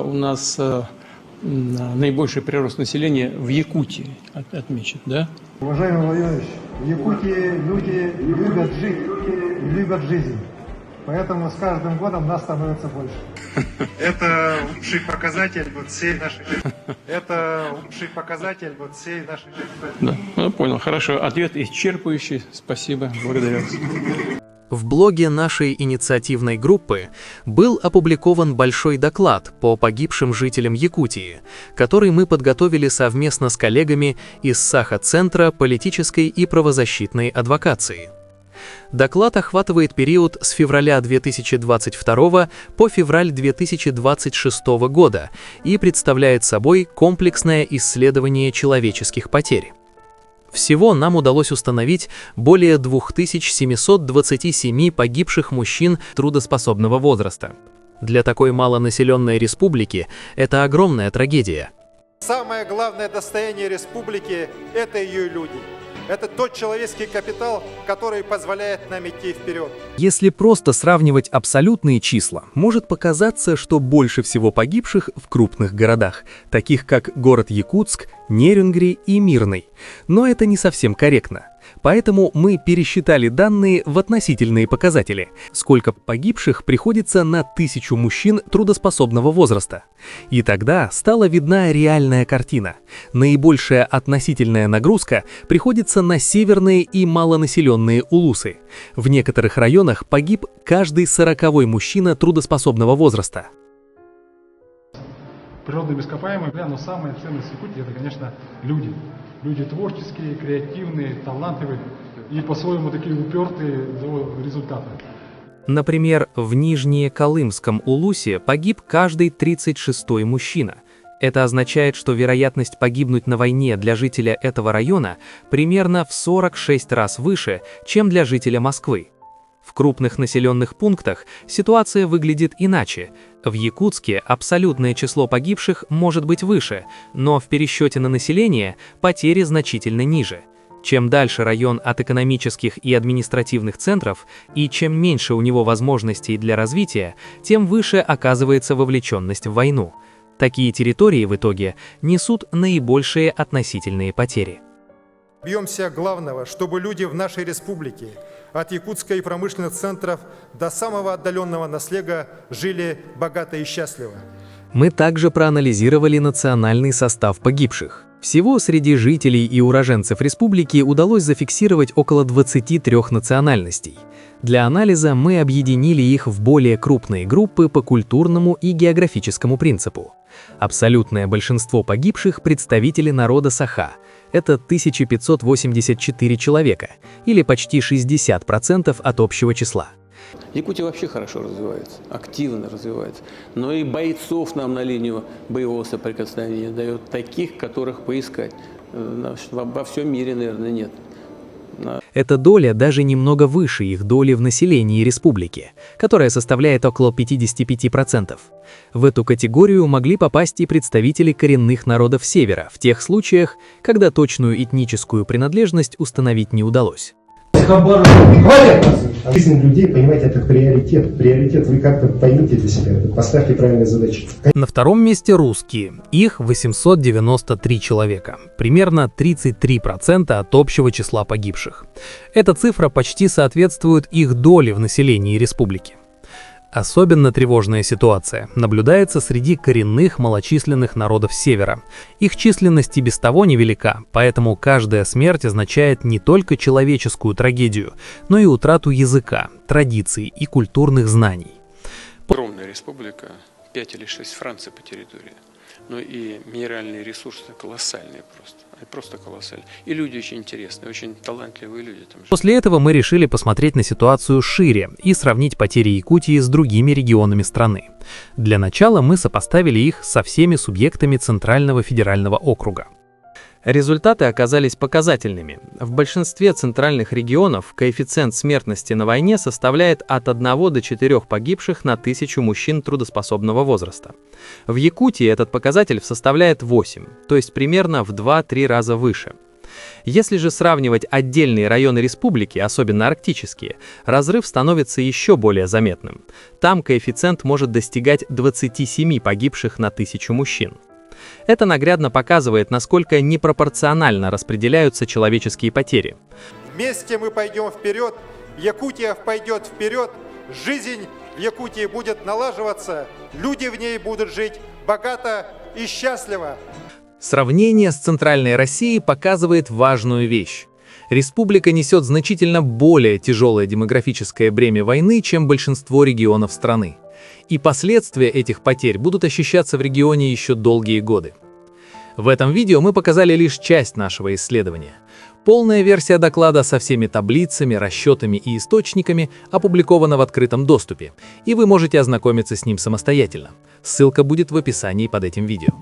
у нас наибольший прирост населения в Якутии отмечен, да? Уважаемый Владимир Владимирович, в Якутии люди любят жить и любят жизнь. Поэтому с каждым годом нас становится больше. Это лучший показатель всей нашей жизни. Это лучший показатель всей нашей жизни. Да, я понял. Хорошо. Ответ исчерпывающий. Спасибо. Благодарю вас. В блоге нашей инициативной группы был опубликован большой доклад по погибшим жителям Якутии, который мы подготовили совместно с коллегами из Саха-центра политической и правозащитной адвокации. Доклад охватывает период с февраля 2022 по февраль 2026 года и представляет собой комплексное исследование человеческих потерь. Всего нам удалось установить более 2727 погибших мужчин трудоспособного возраста. Для такой малонаселенной республики это огромная трагедия. Самое главное достояние республики – это ее люди. Это тот человеческий капитал, который позволяет нам идти вперед. Если просто сравнивать абсолютные числа, может показаться, что больше всего погибших в крупных городах, таких как город Якутск, Нерюнгри и Мирный. Но это не совсем корректно. Поэтому мы пересчитали данные в относительные показатели. Сколько погибших приходится на 1000 мужчин трудоспособного возраста. И тогда стала видна реальная картина. Наибольшая относительная нагрузка приходится на северные и малонаселенные улусы. В некоторых районах погиб каждый 40-й мужчина трудоспособного возраста. Природные ископаемые, но самая ценность Якутии – это, конечно, люди. Люди творческие, креативные, талантливые и по-своему такие упертые до результата. Например, в Нижнеколымском улусе погиб каждый 36-й мужчина. Это означает, что вероятность погибнуть на войне для жителя этого района примерно в 46 раз выше, чем для жителя Москвы. В крупных населенных пунктах ситуация выглядит иначе. В Якутске абсолютное число погибших может быть выше, но в пересчете на население потери значительно ниже. Чем дальше район от экономических и административных центров, и чем меньше у него возможностей для развития, тем выше оказывается вовлеченность в войну. Такие территории в итоге несут наибольшие относительные потери. Бьемся главного, чтобы люди в нашей республике, от Якутска и промышленных центров до самого отдаленного наследия, жили богато и счастливо. Мы также проанализировали национальный состав погибших. Всего среди жителей и уроженцев республики удалось зафиксировать около 23 национальностей. Для анализа мы объединили их в более крупные группы по культурному и географическому принципу. Абсолютное большинство погибших – представители народа Саха. Это 1584 человека, или почти 60% от общего числа. Якутия вообще хорошо развивается, активно развивается. Но и бойцов нам на линию боевого соприкосновения дает, таких, которых поискать. Во всем мире, наверное, нет. Эта доля даже немного выше их доли в населении республики, которая составляет около 55%. В эту категорию могли попасть и представители коренных народов Севера в тех случаях, когда точную этническую принадлежность установить не удалось. Жизнь людей, понимаете, это приоритет. Приоритет вы как-то поймите для себя, поставьте правильные задачи. На втором месте русские. Их 893 человека. Примерно 33% от общего числа погибших. Эта цифра почти соответствует их доле в населении республики. Особенно тревожная ситуация наблюдается среди коренных малочисленных народов Севера. Их численность и без того невелика, поэтому каждая смерть означает не только человеческую трагедию, но и утрату языка, традиций и культурных знаний. Огромная республика, 5 или 6 Франций по территории. Но и минеральные ресурсы колоссальные просто колоссальные. И люди очень интересные, очень талантливые люди там живут. После этого мы решили посмотреть на ситуацию шире и сравнить потери Якутии с другими регионами страны. Для начала мы сопоставили их со всеми субъектами Центрального федерального округа. Результаты оказались показательными. В большинстве центральных регионов коэффициент смертности на войне составляет от 1 до 4 погибших на 1000 мужчин трудоспособного возраста. В Якутии этот показатель составляет 8, то есть примерно в 2-3 раза выше. Если же сравнивать отдельные районы республики, особенно арктические, разрыв становится еще более заметным. Там коэффициент может достигать 27 погибших на 1000 мужчин. Это наглядно показывает, насколько непропорционально распределяются человеческие потери. Вместе мы пойдем вперед, Якутия пойдет вперед, жизнь в Якутии будет налаживаться, люди в ней будут жить богато и счастливо. Сравнение с Центральной Россией показывает важную вещь. Республика несет значительно более тяжелое демографическое бремя войны, чем большинство регионов страны. И последствия этих потерь будут ощущаться в регионе еще долгие годы. В этом видео мы показали лишь часть нашего исследования. Полная версия доклада со всеми таблицами, расчетами и источниками опубликована в открытом доступе, и вы можете ознакомиться с ним самостоятельно. Ссылка будет в описании под этим видео.